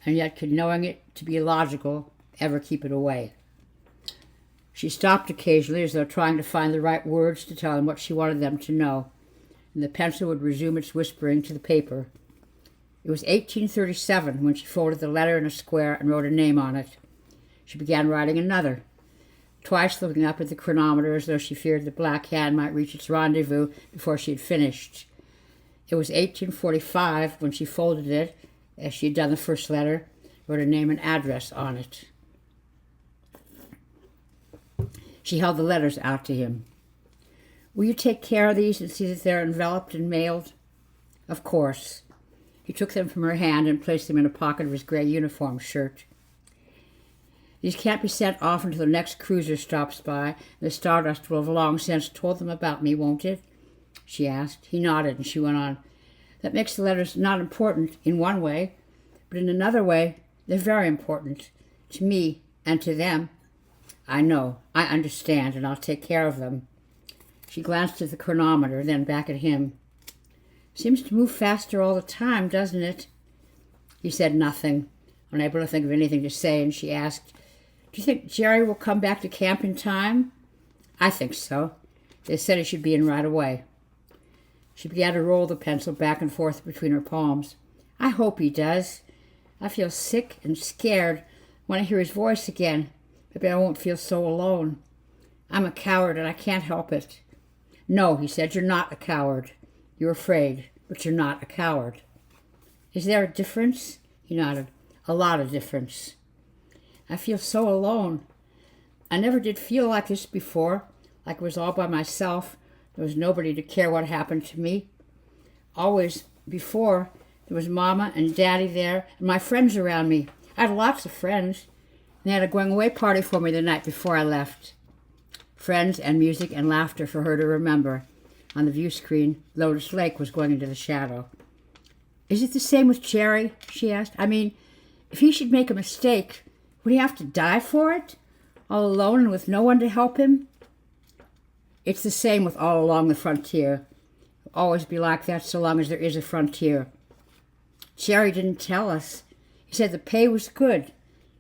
and yet could knowing it to be illogical ever keep it away? She stopped occasionally as though trying to find the right words to tell them what she wanted them to know, and the pencil would resume its whispering to the paper. It was 1837 when she folded the letter in a square and wrote a name on it. She began writing another, twice looking up at the chronometer as though she feared the black hand might reach its rendezvous before she had finished. It was 1845 when she folded it, as she had done the first letter, wrote her name and address on it. She held the letters out to him. "Will you take care of these and see that they're enveloped and mailed?" "Of course." He took them from her hand and placed them in a pocket of his gray uniform shirt. "These can't be sent off until the next cruiser stops by, and the Stardust will have long since told them about me, won't it?" she asked. He nodded, and she went on. "That makes the letters not important in one way, but in another way, they're very important to me and to them. I know, I understand, and I'll take care of them." She glanced at the chronometer, then back at him. "Seems to move faster all the time, doesn't it?" He said nothing, unable to think of anything to say, and she asked, "Do you think Jerry will come back to camp in time?" "I think so. They said he should be in right away." She began to roll the pencil back and forth between her palms. "I hope he does. I feel sick and scared when I hear his voice again. Maybe I won't feel so alone. I'm a coward and I can't help it." "No," he said, "you're not a coward. You're afraid, but you're not a coward." "Is there a difference?" He nodded. "A lot of difference. I feel so alone. I never did feel like this before, like it was all by myself. There was nobody to care what happened to me. Always before, there was Mama and Daddy there and my friends around me. I had lots of friends. They had a going-away party for me the night before I left." Friends and music and laughter for her to remember. On the view screen, Lotus Lake was going into the shadow. "Is it the same with Jerry?" she asked. "I mean, if he should make a mistake, would he have to die for it? All alone and with no one to help him?" "It's the same with all along the frontier. It'll always be like that so long as there is a frontier. Jerry didn't tell us. He said the pay was good.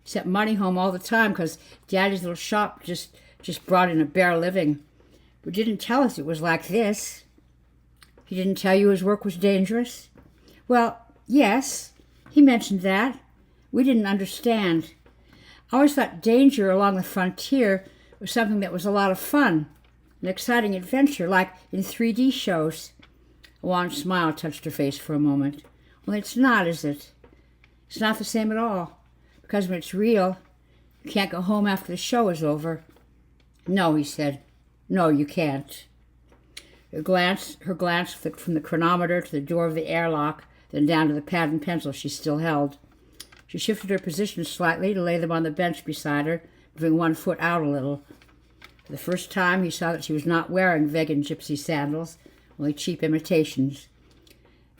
He sent money home all the time because Daddy's little shop just brought in a bare living. But didn't tell us it was like this." "He didn't tell you his work was dangerous?" "Well, yes. He mentioned that. We didn't understand. I always thought danger along the frontier was something that was a lot of fun, an exciting adventure, like in 3D shows." A wan smile touched her face for a moment. "Well, it's not, is it? It's not the same at all. Because when it's real, you can't go home after the show is over." "No," he said. "No, you can't." Her glance flicked from the chronometer to the door of the airlock, then down to the pad and pencil she still held. She shifted her position slightly to lay them on the bench beside her, moving one foot out a little. For the first time, he saw that she was not wearing vegan gypsy sandals, only cheap imitations.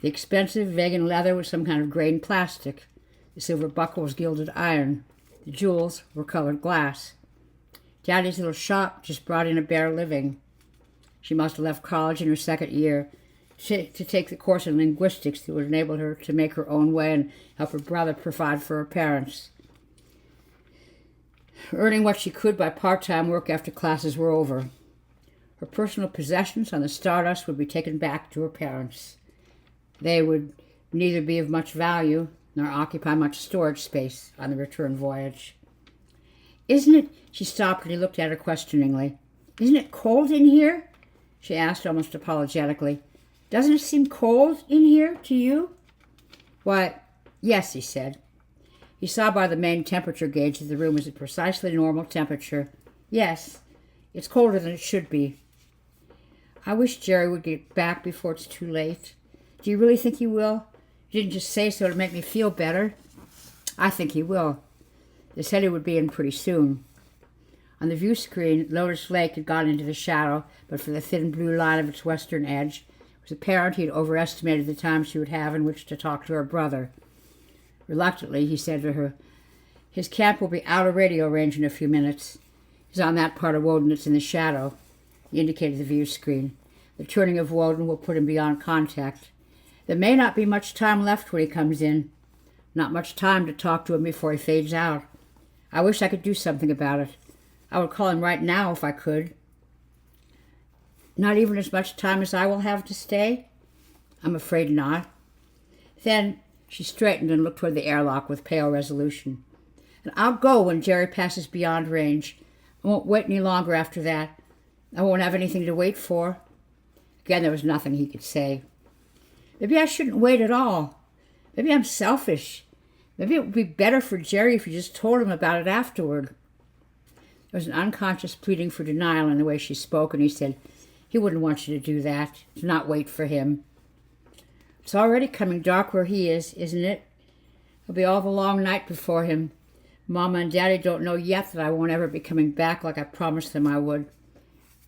The expensive vegan leather was some kind of grained plastic. The silver buckle was gilded iron. The jewels were colored glass. Daddy's little shop just brought in a bare living. She must have left college in her second year to take the course in linguistics that would enable her to make her own way and help her brother provide for her parents, earning what she could by part-time work after classes were over. Her personal possessions on the Stardust would be taken back to her parents. They would neither be of much value nor occupy much storage space on the return voyage. "Isn't it—" She stopped and he looked at her questioningly. "Isn't it cold in here?" she asked almost apologetically. "Doesn't it seem cold in here to you?" "Why, yes," he said. He saw by the main temperature gauge that the room was at precisely normal temperature. "Yes, it's colder than it should be." "I wish Jerry would get back before it's too late." "Do you really think he will? You didn't just say so to make me feel better." "I think he will. They said he would be in pretty soon." On the view screen, Lotus Lake had gone into the shadow, but for the thin blue line of its western edge, it was apparent he had overestimated the time she would have in which to talk to her brother. Reluctantly, he said to her, "His camp will be out of radio range in a few minutes. He's on that part of Woden that's in the shadow." He indicated the view screen. "The turning of Woden will put him beyond contact. There may not be much time left when he comes in. Not much time to talk to him before he fades out. I wish I could do something about it. I would call him right now if I could." "Not even as much time as I will have to stay?" "I'm afraid not." Then she straightened and looked toward the airlock with pale resolution. "And I'll go when Jerry passes beyond range. I won't wait any longer after that. I won't have anything to wait for." Again, there was nothing he could say. Maybe I shouldn't wait at all. Maybe I'm selfish. Maybe it would be better for Jerry if you just told him about it afterward. There was an unconscious pleading for denial in the way she spoke, and he said, he wouldn't want you to do that, to not wait for him. It's already coming dark where he is, isn't it? It'll be all the long night before him. Mama and Daddy don't know yet that I won't ever be coming back like I promised them I would.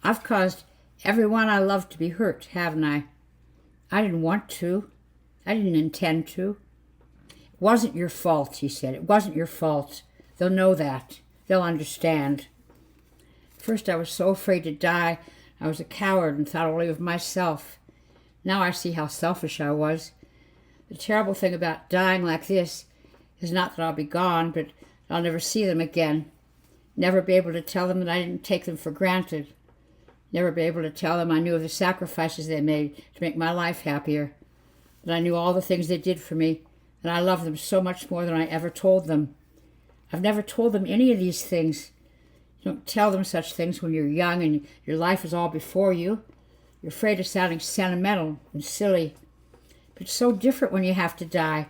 I've caused everyone I love to be hurt, haven't I? I didn't want to. I didn't intend to. It wasn't your fault, he said. It wasn't your fault. They'll know that. They'll understand. First I was so afraid to die. I was a coward and thought only of myself. Now I see how selfish I was. The terrible thing about dying like this is not that I'll be gone, but I'll never see them again. Never be able to tell them that I didn't take them for granted. Never be able to tell them I knew of the sacrifices they made to make my life happier. That I knew all the things they did for me, and I loved them so much more than I ever told them. I've never told them any of these things. You don't tell them such things when you're young and your life is all before you. You're afraid of sounding sentimental and silly. But it's so different when you have to die.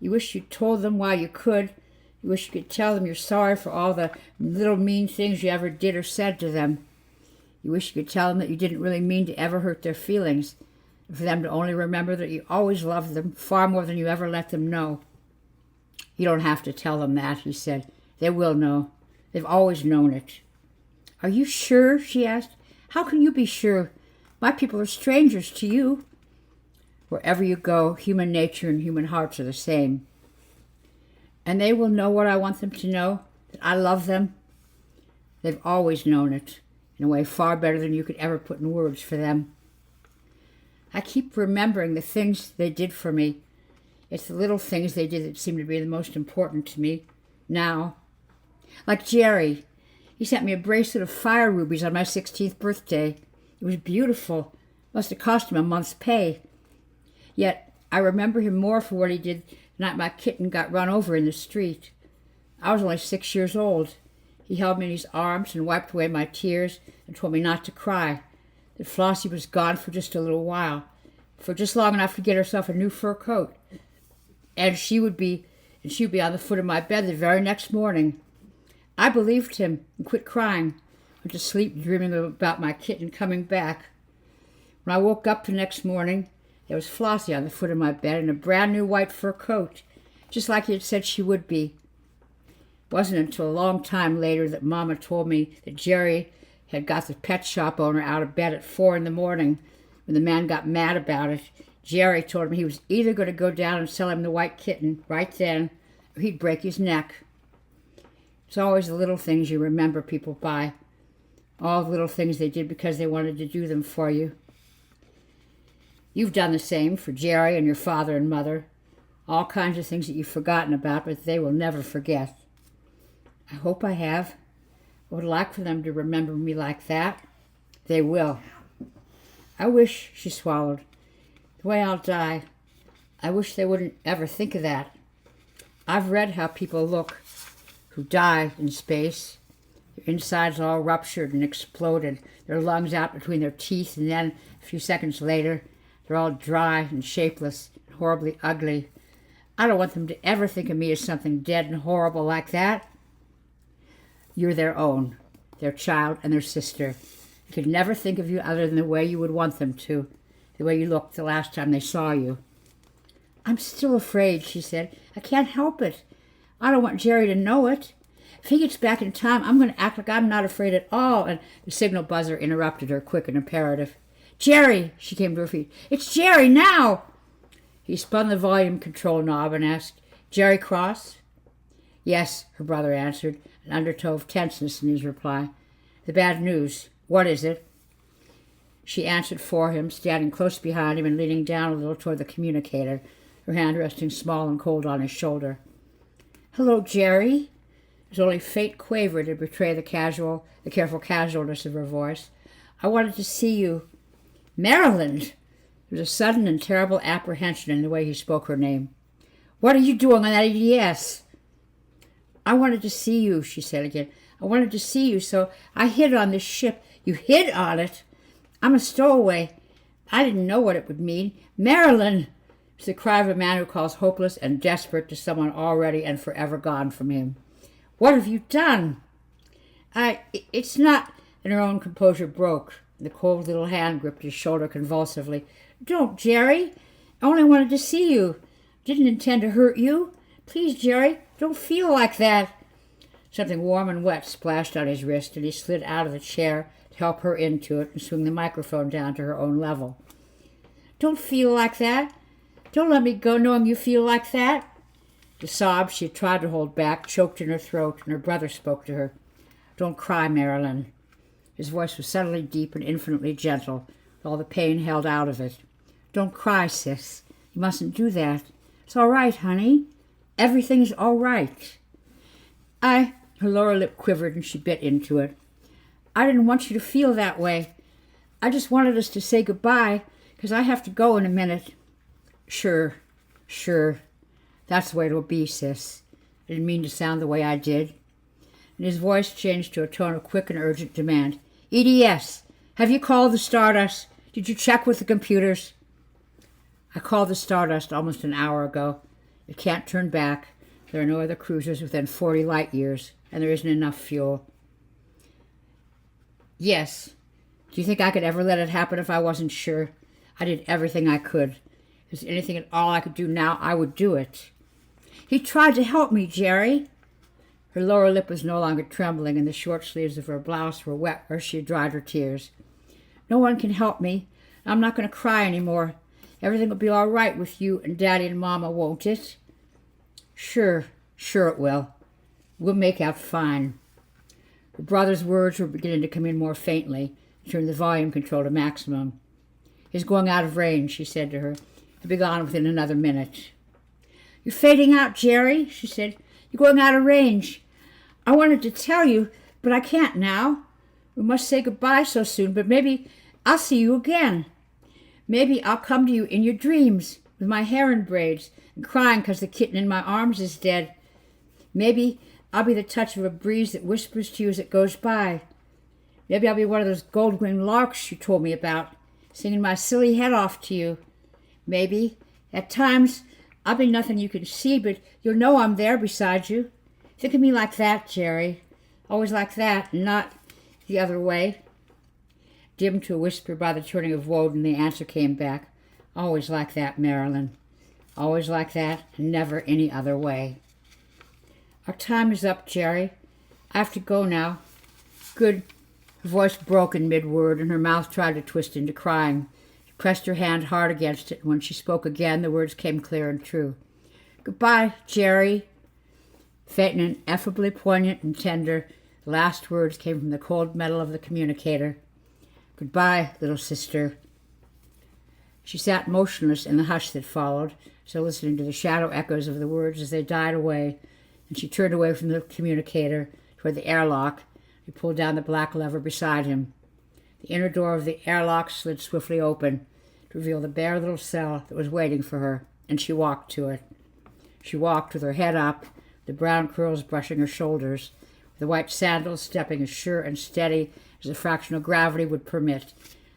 You wish you'd told them while you could. You wish you could tell them you're sorry for all the little mean things you ever did or said to them. You wish you could tell them that you didn't really mean to ever hurt their feelings, and for them to only remember that you always loved them far more than you ever let them know. You don't have to tell them that, he said. They will know. They've always known it. Are you sure? She asked. How can you be sure? My people are strangers to you. Wherever you go, human nature and human hearts are the same. And they will know what I want them to know, that I love them. They've always known it, in a way far better than you could ever put in words for them. I keep remembering the things they did for me. It's the little things they did that seem to be the most important to me now. Like Jerry. He sent me a bracelet of fire rubies on my 16th birthday. It was beautiful. Must have cost him a month's pay. Yet I remember him more for what he did the night my kitten got run over in the street. I was only 6 years old. He held me in his arms and wiped away my tears and told me not to cry, that Flossie was gone for just a little while, for just long enough to get herself a new fur coat. And she would be on the foot of my bed the very next morning. I believed him and quit crying. Went to sleep dreaming about my kitten coming back. When I woke up the next morning, there was Flossie on the foot of my bed in a brand new white fur coat, just like he had said she would be. It wasn't until a long time later that Mama told me that Jerry had got the pet shop owner out of bed at 4 in the morning. When the man got mad about it, Jerry told him he was either going to go down and sell him the white kitten right then, or he'd break his neck. It's always the little things you remember people by. All the little things they did because they wanted to do them for you. You've done the same for Jerry and your father and mother. All kinds of things that you've forgotten about, but they will never forget. I hope I have. I would like for them to remember me like that. They will. I wish, she swallowed, the way I'll die, I wish they wouldn't ever think of that. I've read how people look who die in space. Their insides all ruptured and exploded, their lungs out between their teeth, and then, a few seconds later, they're all dry and shapeless and horribly ugly. I don't want them to ever think of me as something dead and horrible like that. You're their own, their child and their sister. They could never think of you other than the way you would want them to, the way you looked the last time they saw you. I'm still afraid, she said. I can't help it. I don't want Jerry to know it. If he gets back in time, I'm going to act like I'm not afraid at all. And the signal buzzer interrupted her, quick and imperative. Jerry, she came to her feet. It's Jerry, now! He spun the volume control knob and asked, Jerry Cross? Yes, her brother answered, an undertow of tenseness in his reply. The bad news. What is it? She answered for him, standing close behind him and leaning down a little toward the communicator, her hand resting small and cold on his shoulder. Hello, Jerry. There's only faint quaver to betray the careful casualness of her voice. I wanted to see you. Marilyn! There was a sudden and terrible apprehension in the way he spoke her name. What are you doing on that EDS? I wanted to see you, she said again. I wanted to see you, so I hid on this ship. You hid on it? I'm a stowaway. I didn't know what it would mean. Marilyn! It's the cry of a man who calls hopeless and desperate to someone already and forever gone from him. What have you done? It's not... And her own composure broke. The cold little hand gripped his shoulder convulsively. Don't, Jerry. I only wanted to see you. Didn't intend to hurt you. Please, Jerry, don't feel like that. Something warm and wet splashed on his wrist, and he slid out of the chair to help her into it and swing the microphone down to her own level. Don't feel like that. Don't let me go knowing you feel like that. The sobs she had tried to hold back choked in her throat, and her brother spoke to her. Don't cry, Marilyn. His voice was subtly deep and infinitely gentle, with all the pain held out of it. Don't cry, sis. You mustn't do that. It's all right, honey. Everything's all right. Her lower lip quivered and she bit into it. I didn't want you to feel that way. I just wanted us to say goodbye, because I have to go in a minute. Sure. That's the way it'll be, sis. I didn't mean to sound the way I did. And his voice changed to a tone of quick and urgent demand. EDS, have you called the Stardust? Did you check with the computers? I called the Stardust almost an hour ago. It can't turn back. There are no other cruisers within 40 light years, and there isn't enough fuel. Yes. Do you think I could ever let it happen if I wasn't sure? I did everything I could. If there's anything at all I could do now, I would do it. He tried to help me, Jerry. Her lower lip was no longer trembling, and the short sleeves of her blouse were wet where she had dried her tears. No one can help me. I'm not going to cry anymore. Everything will be all right with you and Daddy and Mama, won't it? Sure it will. We'll make out fine. Her brother's words were beginning to come in more faintly. He turned the volume control to maximum. He's going out of range, she said to her. He'll be gone within another minute. You're fading out, Jerry, she said. You're going out of range. I wanted to tell you, but I can't now. We must say goodbye so soon, but maybe I'll see you again. Maybe I'll come to you in your dreams with my hair in braids and crying 'cause the kitten in my arms is dead. Maybe I'll be the touch of a breeze that whispers to you as it goes by. Maybe I'll be one of those Godwin larks you told me about, singing my silly head off to you. Maybe, at times, I'll be nothing you can see, but you'll know I'm there beside you. Think of me like that, Jerry. Always like that, and not the other way. Dimmed to a whisper by the turning of Woden, the answer came back. Always like that, Marilyn. Always like that, and never any other way. Our time is up, Jerry. I have to go now. Good. Her voice broke in mid-word, and her mouth tried to twist into crying. She pressed her hand hard against it, and when she spoke again, the words came clear and true. Goodbye, Jerry. Faint and ineffably poignant and tender, the last words came from the cold metal of the communicator. Goodbye, little sister. She sat motionless in the hush that followed, still listening to the shadow echoes of the words as they died away, and she turned away from the communicator toward the airlock. He pulled down the black lever beside him. The inner door of the airlock slid swiftly open to reveal the bare little cell that was waiting for her, and she walked to it. She walked with her head up, the brown curls brushing her shoulders, with the white sandals stepping as sure and steady as the fractional gravity would permit,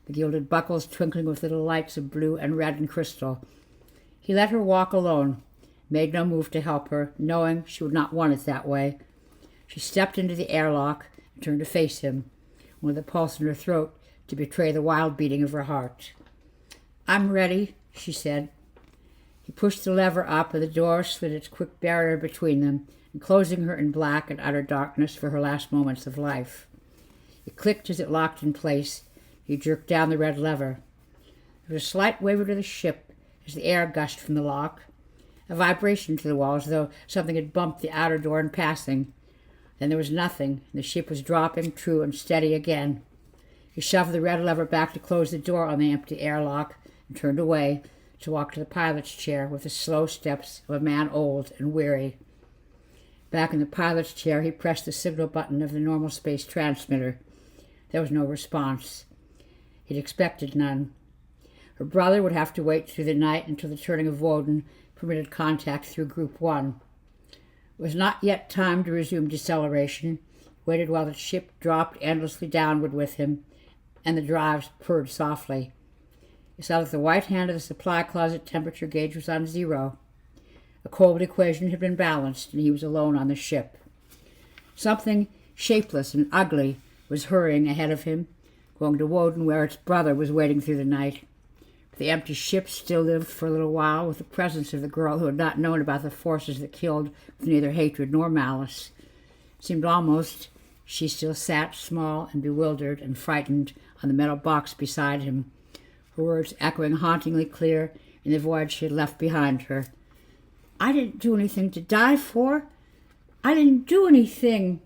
the gilded buckles twinkling with little lights of blue and red and crystal. He let her walk alone, made no move to help her, knowing she would not want it that way. She stepped into the airlock and turned to face him, with a pulse in her throat to betray the wild beating of her heart. I'm ready, she said. He pushed the lever up, and the door slid its quick barrier between them, enclosing her in black and utter darkness for her last moments of life. It clicked as it locked in place. He jerked down the red lever. There was a slight waver to the ship as the air gushed from the lock, a vibration to the wall as though something had bumped the outer door in passing. Then there was nothing, and the ship was dropping true and steady again. He shoved the red lever back to close the door on the empty airlock and turned away to walk to the pilot's chair with the slow steps of a man old and weary. Back in the pilot's chair, he pressed the signal button of the normal space transmitter. There was no response. He'd expected none. Her brother would have to wait through the night until the turning of Woden permitted contact through Group 1. It was not yet time to resume deceleration. He waited while the ship dropped endlessly downward with him, and the drives purred softly. He saw that the white hand of the supply closet temperature gauge was on 0. The cold equation had been balanced, and he was alone on the ship. Something shapeless and ugly was hurrying ahead of him, going to Woden where its brother was waiting through the night. The empty ship still lived for a little while with the presence of the girl who had not known about the forces that killed with neither hatred nor malice. It seemed almost she still sat small and bewildered and frightened on the metal box beside him, her words echoing hauntingly clear in the void she had left behind her. "I didn't do anything to die for. I didn't do anything."